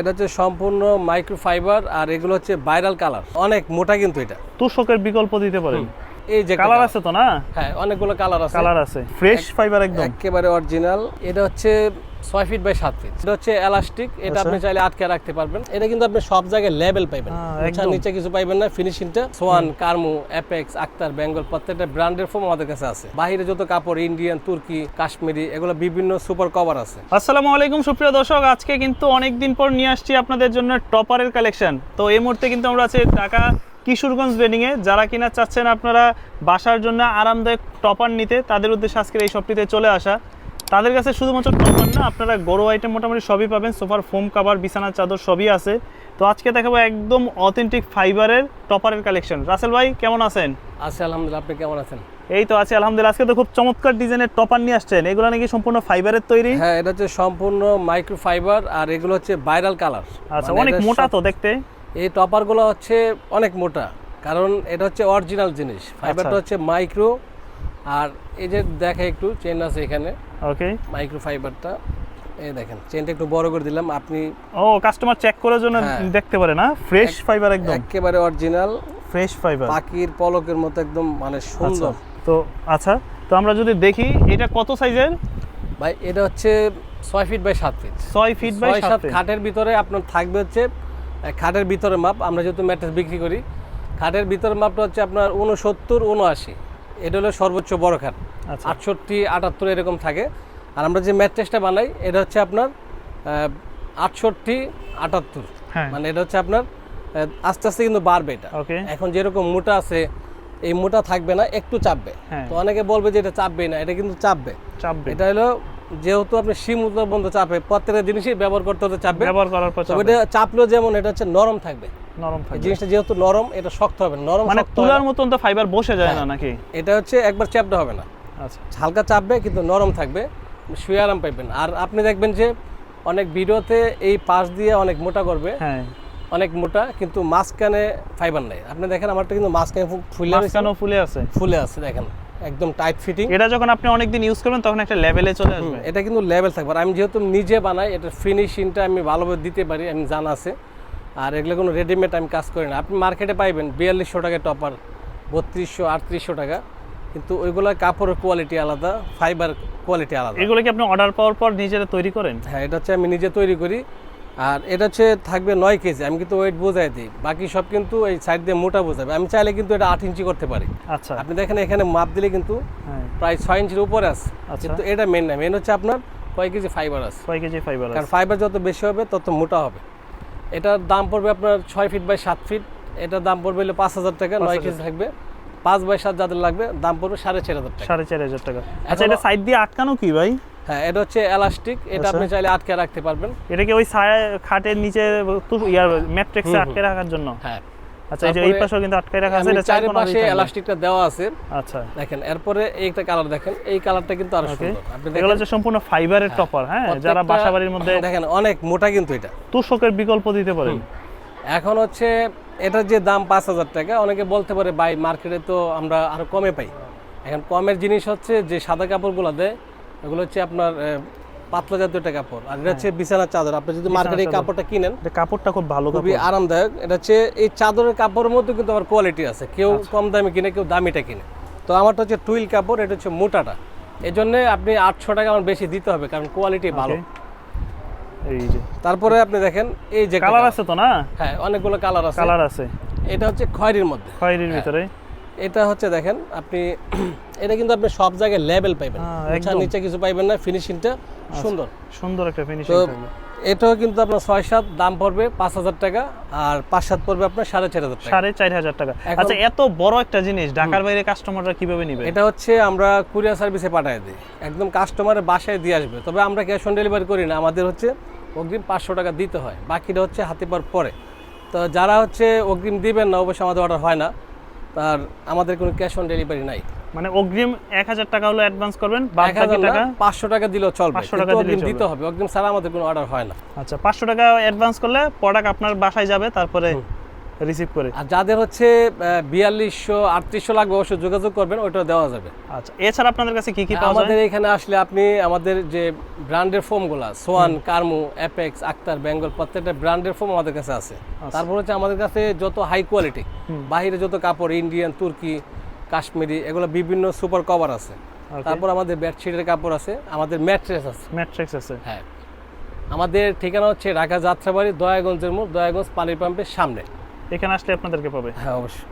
এটা হচ্ছে সম্পূর্ণ মাইক্রোফাইবার আর এগুলো হচ্ছে ভাইরাল কালার, অনেক মোটা কিন্তু এটা তোষকের বিকল্প দিতে পারেন। এই যে কালার আছে তো না? হ্যাঁ, অনেকগুলো কালার আছে ফ্রেশ ফাইবার একদম একেবারে অরিজিনাল। এটা হচ্ছে 6 ফিট বাই 7 ফিট। এটা হচ্ছে এলাস্টিক, এটা আপনি চাইলে আটকে রাখতে পারবেন। এটা কিন্তু আপনি সব জায়গায় লেভেল পাবেন, একদম। নিচে কিছু পাইবেন না। ফিনিশিংটা সোয়ান, কার্মু, অ্যাপেক্স, আক্তার, বেঙ্গল প্রত্যেকটা ব্র্যান্ডের ফোম আমাদের কাছে আছে। বাইরে যত কাপড় ইন্ডিয়ান, তুর্কি, কাশ্মীরি, এগুলো বিভিন্ন সুপার কভার আছে। আসসালামু আলাইকুম সুপ্রিয় দর্শক, আজকে কিন্তু অনেকদিন পর নিয়ে আসছি আপনাদের জন্য টপারের কালেকশন। তো এই মুহূর্তে কিন্তু আমরা আছি ঢাকা কিশোরগঞ্জ বেডিংয়ে। যারা কিনা চাচ্ছেন আপনারা বাসার জন্য আরামদায়ক টপার নিতে, তাদের উদ্দেশ্যে আজকের এই শপটিতে চলে আসা। তাদের কাছে শুধুমাত্র টপার না, আপনারা গরু আইটেম মোটামুটি সবই পাবেন। সোফার ফোম কাভার, বিছানার চাদর সবই আছে। তো আজকে দেখাবো একদম অথেন্টিক ফাইবারের টপারের কালেকশন। রাসেল ভাই কেমন আছেন? আচ্ছা, আলহামদুলিল্লাহ। আপনি কেমন আছেন? এই তো আছি আলহামদুলিল্লাহ। আজকে তো খুব চমৎকার ডিজাইনের টপার নিয়ে আসছেন। এগুলো নাকি সম্পূর্ণ ফাইবারের তৈরি? হ্যাঁ, এটা হচ্ছে সম্পূর্ণ মাইক্রোফাইবার আর এগুলো হচ্ছে ভাইরাল কালার। আচ্ছা, অনেক মোটা তো দেখতে। এই টপারগুলো হচ্ছে অনেক মোটা, কারণ এটা হচ্ছে অরিজিনাল জিনিস। ফাইবারটা হচ্ছে মাইক্রো। আর এই যে দেখে একটু চেন আছে এখানে, ওকে, মাইক্রো ফাইবারটা। এই দেখেন চেনটা একটু বড় করে দিলাম, আপনি কাস্টমার চেক করার জন্য দেখতে পারে না। ফ্রেশ ফাইবার একদম একেবারে অরিজিনাল ফ্রেশ ফাইবার, পাখির পলকের মতো একদম মানে সুন্দর। তো আচ্ছা, তো আমরা যদি দেখি এটা কত সাইজের ভাই? এটা হচ্ছে 6 feet by 7 feet. 6 feet by 7 feet. খাটের ভিতরে আপনার থাকবে হচ্ছে খাটের ভিতরে মাপ। আমরা যেহেতু ম্যাট্রেস বিক্রি করি, খাটের ভিতরে মাপটা হচ্ছে আপনার 69, 79। এটা হলো সর্বোচ্চ বড় খাট। 68, 78 এরকম থাকে। আর আমরা যে ম্যাট্রেসটা বানাই এটা হচ্ছে আপনার 68, 78। মানে এটা হচ্ছে আপনার আস্তে আস্তে কিন্তু বাড়বে এটা। এখন যেরকম মোটা আছে, এই মোটা থাকবে না, একটু চাপবে। তো অনেকে বলবে যে এটা চাপবে না, এটা কিন্তু চাপবে। এটা হলো যেহেতু আপনি সীমিত বন্ধ চাপে, প্রত্যেকটা জিনিসই ব্যবহার করতে হতে চাপবে। ব্যবহার করার পর তবে এটা চাপলেও যেমন এটা হচ্ছে নরম থাকবে। নরম থাকবে, জিনিসটা যেহেতু নরম, এটা শক্ত হবে না। নরম মানে তুলার মতন তো ফাইবার বসে যায় না নাকি? এটা হচ্ছে একবার চাপটা হবে না। আচ্ছা, হালকা চাপবে কিন্তু নরম থাকবে, শুয়ে আরাম পাইবেন। আর আপনি দেখবেন যে অনেক ভিডিওতে এই পাশ দিয়ে অনেক মোটা করবে, অনেক মোটা, কিন্তু মাঝখানে ফাইবার নাই। আপনি দেখেন আমারটা কিন্তু মাঝখানে ফুলে আছে দেখেন, একদম টাইট ফিটিং। এটা যখন আপনি অনেকদিন ইউজ করবেন তখন একটা লেভেলে চলে আসবে। এটা কিন্তু লেভেল থাকবে। আর আমি যেহেতু নিজে বানাই, এটা ফিনিশিংটা আমি ভালোভাবে দিতে পারি, আমি জানা আছে। আর এগুলো কোনো রেডিমেড আমি কাজ করি না। আপনি মার্কেটে পাইবেন 4200 টাকা টপার, 3200, 3800 টাকা, কিন্তু ওইগুলো কাপড়ের কোয়ালিটি আলাদা, ফাইবার কোয়ালিটি আলাদা। এগুলো কি আপনি অর্ডার পাওয়ার পর নিজেরা তৈরি করেন? হ্যাঁ, এটা হচ্ছে আমি নিজে তৈরি করি। আর এটা হচ্ছে থাকবে 9 কেজি। আমি কিন্তু ওয়েট বোঝাই দিই, বাকি সব কিন্তু এই সাইড দিয়ে মোটা বোঝাবে। আমি চাইলে কিন্তু এটা 8 ইঞ্চি করতে পারি। আচ্ছা, আপনি দেখেন এখানে মাপ দিলে কিন্তু প্রায় 6 ইঞ্চির উপরে আছে। কিন্তু এটা মেন না, মেন হচ্ছে আপনার কয় কেজি ফাইবার আছে। কারণ ফাইবার যত বেশি হবে তত মোটা হবে। এটার দাম পড়বে আপনার 6 ফিট বাই 7 ফিট। এটার দাম পড়বে 5000 টাকা। 9 কেজি থাকবে। 5 বাই 7 যাদের লাগবে দাম পড়বে 4500 টাকা। 4500 টাকা। আচ্ছা, এটা সাইড দিয়ে আটকানো কি ভাই? হ্যাঁ, এটা হচ্ছে এলাস্টিক, এটা আপনি চাইলে আটকে রাখতে পারবেন। এটা কি ওই খাটের নিচে ম্যাট্রিক্সে আটকে রাখার জন্য? হ্যাঁ। আচ্ছা, এই পাশেও কিন্তু আটকে রাখা আছে। এটা চারপাশে এলাস্টিকটা দেওয়া আছে। আচ্ছা, দেখেন এরপরে এইটা কালার দেখেন, এই কালারটা কিন্তু আরো সুন্দর। আপনি দেখেন এগুলো যে সম্পূর্ণ ফাইবারের টপার। হ্যাঁ, যারা বাসাবাড়ির মধ্যে দেখেন অনেক মোটা কিন্তু এটা। তোষকের বিকল্প দিতে পারেন। এখন হচ্ছে এটার যে দাম 5000 টাকা, অনেকে বলতে পারে ভাই মার্কেটে তো আমরা আরো কমে পাই। এখন কমের জিনিস হচ্ছে যে সাদা কাপড়গুলো দেয়, এগুলো হচ্ছে আপনার পাতলা জাতীয় একটা কাপড়। আর এটা হচ্ছে বিছানার চাদর। আপনি যদি মার্কেটে এই কাপড়টা কিনেন, কাপড়টা খুব ভালো, খুবই আরামদায়ক। এটা হচ্ছে এই চাদরের কাপড়ের মধ্যে কিন্তু আবার কোয়ালিটি আছে। কেউ কম দামে কিনে, কেউ দামিটা কিনে। তো আমারটা হচ্ছে টুইল কাপড়, এটা হচ্ছে মোটাটা। এই জন্য আপনি 800 টাকা আমার বেশি দিতে হবে, কারণ কোয়ালিটি ভালো। এই যে তারপরে আপনি দেখেন এই যে কালার আছে তো না? হ্যাঁ, অনেকগুলো কালার আছে। এটা হচ্ছে খয়েরির মধ্যে, খয়েরির ভিতরে। এটা হচ্ছে দেখেন আপনি এটা কিন্তু আপনি সব জায়গায় লেভেল পাইবেন, নিচে কিছু পাইবেন না। ফিনিশিংটা সুন্দর একটা ফিনিশিং। তো এটাও কিন্তু আপনার 6-7 দাম পড়বে 5000 টাকা, আর 5-7 পড়বে আপনার 4500 টাকা। 4500 টাকা। আচ্ছা, এত বড় একটা জিনিস ঢাকার বাইরে কাস্টমাররা কিভাবে নেবে? এটা হচ্ছে আমরা কুরিয়ার সার্ভিসে পাঠিয়ে দিই, একদম কাস্টমারের বাসায় দিয়ে আসবে। তবে আমরা ক্যাশ অন ডেলিভারি করি না, আমাদের হচ্ছে অগ্রিম 500 টাকা দিতে হয়, বাকিটা হচ্ছে হাতে পাওয়ার পরে। তো যারা হচ্ছে অগ্রিম দিবেন না, অবশ্যই আমাদের অর্ডার হয় না, আর আমাদের কোনো ক্যাশ অন ডেলিভারি নাই। মানে অগ্রিম 1000 টাকা হলো অ্যাডভান্স করবেন, বাকি টাকা 500 টাকা দিলেও চলবে, 500 টাকা অগ্রিম দিতে হবে। অগ্রিম ছাড়া আমাদের কোনো অর্ডার হয় না। আচ্ছা, 500 টাকা অ্যাডভান্স করলে প্রোডাক্ট আপনার বাসায় যাবে, তারপরে রিসিভ করে। আর যাদের হচ্ছে 4200-3800 লাগবে অবশ্যই যোগাযোগ করবেন, ওইটা দেওয়া যাবে। আচ্ছা, এছাড়া আপনাদের কাছে কি কি পাওয়া যায়? আমাদের এখানে আসলে আপনি আমাদের যে ব্র্যান্ডের ফোমগুলা, সোয়ান, কার্মু, অ্যাপেক্স, আক্তার, বেঙ্গল, প্রত্যেকটা ব্র্যান্ডের ফোম আমাদের কাছে আছে। তারপর হচ্ছে আমাদের কাছে যত হাই কোয়ালিটি বাইরে যত কাপড়, ইন্ডিয়ান, তুর্কি, কাশ্মীরি, এগুলো বিভিন্ন সুপার কভার আছে। তারপর আমাদের বেডশিটের কাপড় আছে, আমাদের ম্যাট্রেস আছে। ম্যাট্রিক্স আছে। হ্যাঁ, আমাদের ঠিকানা হচ্ছে ঢাকা যাত্রাবাড়ি, দয়াগঞ্জের মোড়, দয়াগঞ্জ পানির পাম্পের সামনে। এখানে আসলে আপনাদেরকে পাবে। হ্যাঁ, অবশ্যই।